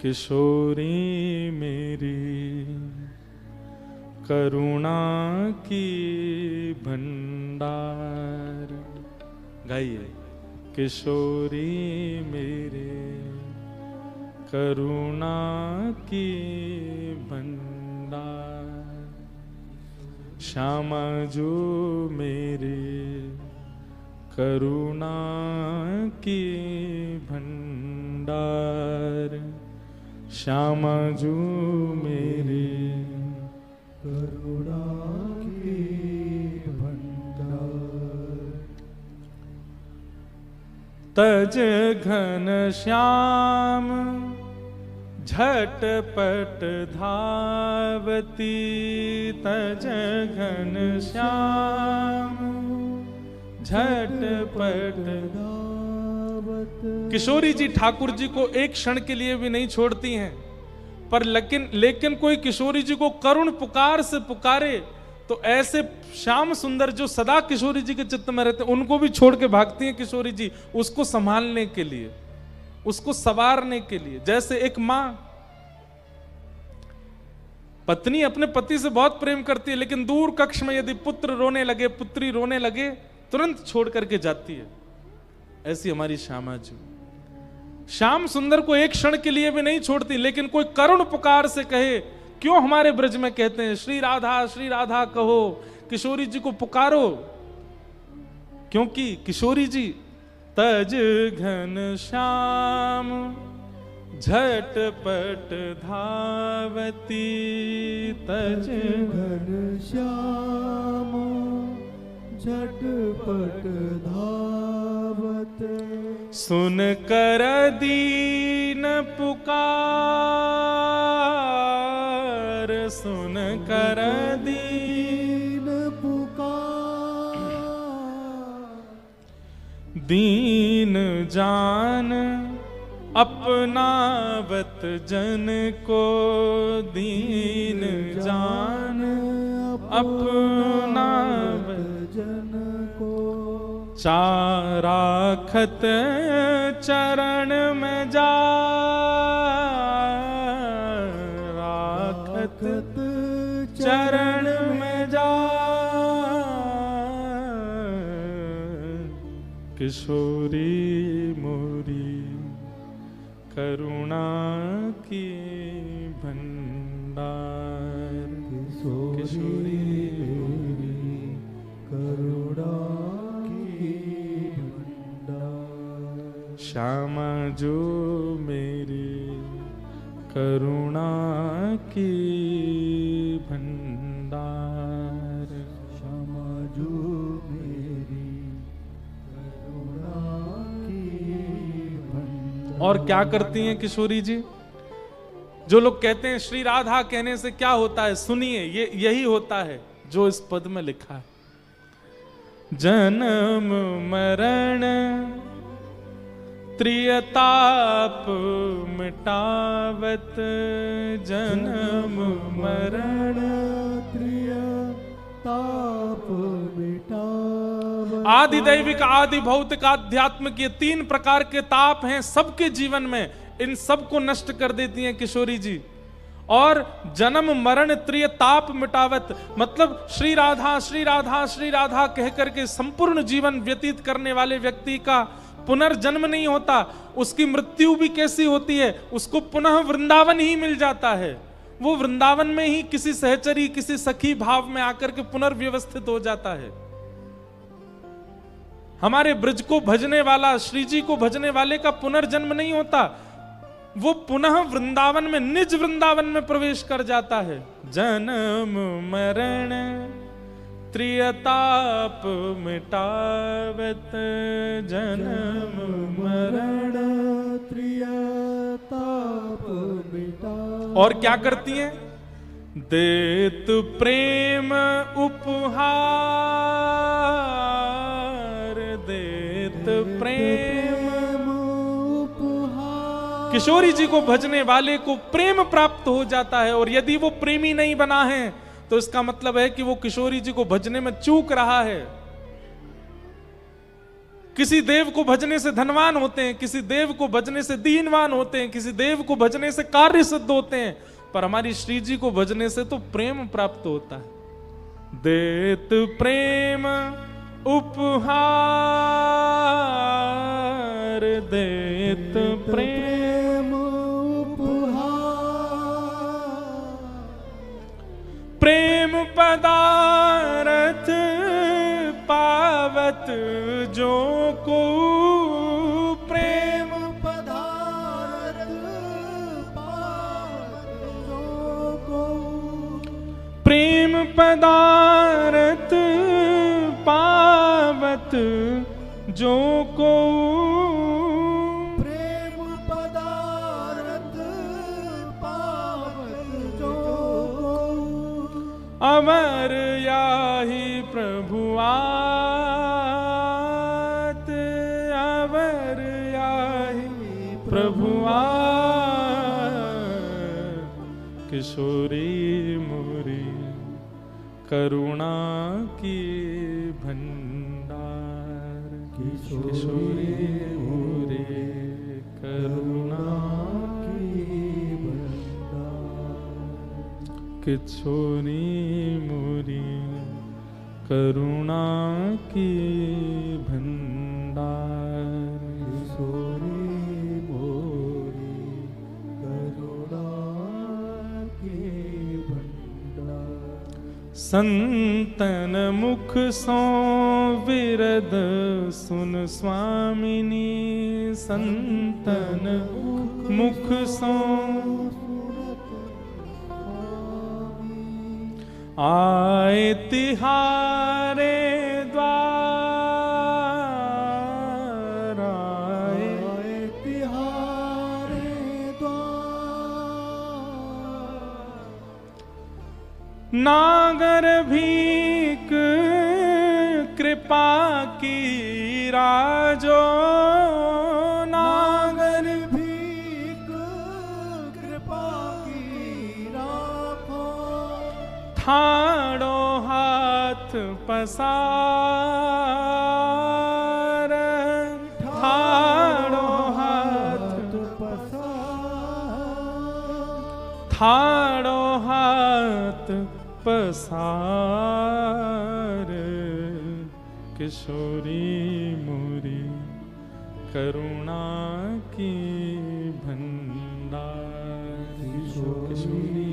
किशोरी मेरी करुणा की भंडार। गाइए। किशोरी मेरे करुणा की भंडार। श्यामा जो मेरे करुणा की भंडार। श्यामा जो मेरे करुणा की भंडार। तज घन श्याम झटपट धावती। तज घन श्याम झटपट धावत। किशोरी जी ठाकुर जी को एक क्षण के लिए भी नहीं छोड़ती हैं, पर लेकिन कोई किशोरी जी को करुण पुकार से पुकारे तो ऐसे श्याम सुंदर जो सदा किशोरी जी के चित्त में रहते उनको भी छोड़ के भागती हैं किशोरी जी, उसको संभालने के लिए, उसको संवारने के लिए। जैसे एक मां, पत्नी अपने पति से बहुत प्रेम करती है, लेकिन दूर कक्ष में यदि पुत्र रोने लगे, पुत्री रोने लगे, तुरंत छोड़ करके जाती है। ऐसी हमारी श्यामा जी श्याम सुंदर को एक क्षण के लिए भी नहीं छोड़ती, लेकिन कोई करुण पुकार से कहे, क्यों हमारे ब्रज में कहते हैं श्री राधा कहो, किशोरी जी को पुकारो, क्योंकि किशोरी जी तज घन श्याम झटपट धावती। तज घन श्याम झटपट धावत। सुन कर दीन पुकार। सुन कर दीन पुकार। दीन जान अपनावत जन को। दीन जान अपनावत जन को। चाराखत चरण में जा। राखत चरण में जा। किशोरी मोरी करुणा की भंडार। किशोरी करुणा की भंडार। श्यामा जो मेरी करुणा की भंडार। श्यामा जो मेरी करुणा की भंडार। और क्या करती हैं किशोरी जी? जो लोग कहते हैं श्री राधा कहने से क्या होता है, सुनिए, ये यही होता है जो इस पद में लिखा है। जन्म मरण त्रियताप मिटावत। जन्म मरण त्रियताप मिटावत। आदि दैविक, आदि भौतिक, आध्यात्मिक, ये तीन प्रकार के ताप हैं सबके जीवन में, इन सब को नष्ट कर देती हैं किशोरी जी। और जन्म मरण त्रिय ताप मिटावत, मतलब श्री राधा श्री राधा श्री राधा कह करके संपूर्ण जीवन व्यतीत करने वाले व्यक्ति का पुनर्जन्म नहीं होता, उसकी मृत्यु भी कैसी होती है, उसको पुनः वृंदावन ही मिल जाता है। वो वृंदावन में ही किसी सहचरी, किसी सखी भाव में आकर के पुनर्व्यवस्थित हो जाता है। हमारे ब्रज को भजने वाला, श्री जी को भजने वाले का पुनर्जन्म नहीं होता, वो पुनः वृंदावन में, निज वृंदावन में प्रवेश कर जाता है। जन्म मरण त्रियताप मिटावत। जन्म मरण त्रियताप मिटावत। और क्या करती हैं? देत प्रेम उपहार। देत प्रेम उपहार। किशोरी जी को भजने वाले को प्रेम प्राप्त हो जाता है, और यदि वो प्रेमी नहीं बना है तो इसका मतलब है कि वो किशोरी जी को भजने में चूक रहा है। किसी देव को भजने से धनवान होते हैं, किसी देव को भजने से दीनवान होते हैं, किसी देव को भजने से कार्य सिद्ध होते हैं, पर हमारी श्री जी को भजने से तो प्रेम प्राप्त होता है। देत प्रेम उपहार, देत प्रेम उपहार, प्रेम पदारथ पावत जो को, प्रेम पदार्थ पावत जो को, प्रेम पदारथ पावत जो को, प्रेम पदार्थ पावत जो को, अमर याहि प्रभुआत, अमर याहि प्रभुआत, किशोरी मोरी करुणा की भंडार, किशोरी मोरी करुणा की भंडार, किशोरी मोरी करुणा की भंडार, किशोरी मोरी करुणा की भंडार, संतन मुख सो विरद सुन स्वामिनी, संतन मुख सो आए तिहारे द्वार, आए तिहारे द्वार, नागर भीक कृपा की राजो, नागर भीख कृपा की राखो, ठाड़ो हाथ पसार, ठाड़ो हाथ पसार, ठाड़ो हाथ पसार, किशोरी मोरी करुणा की भंडार, किशोरी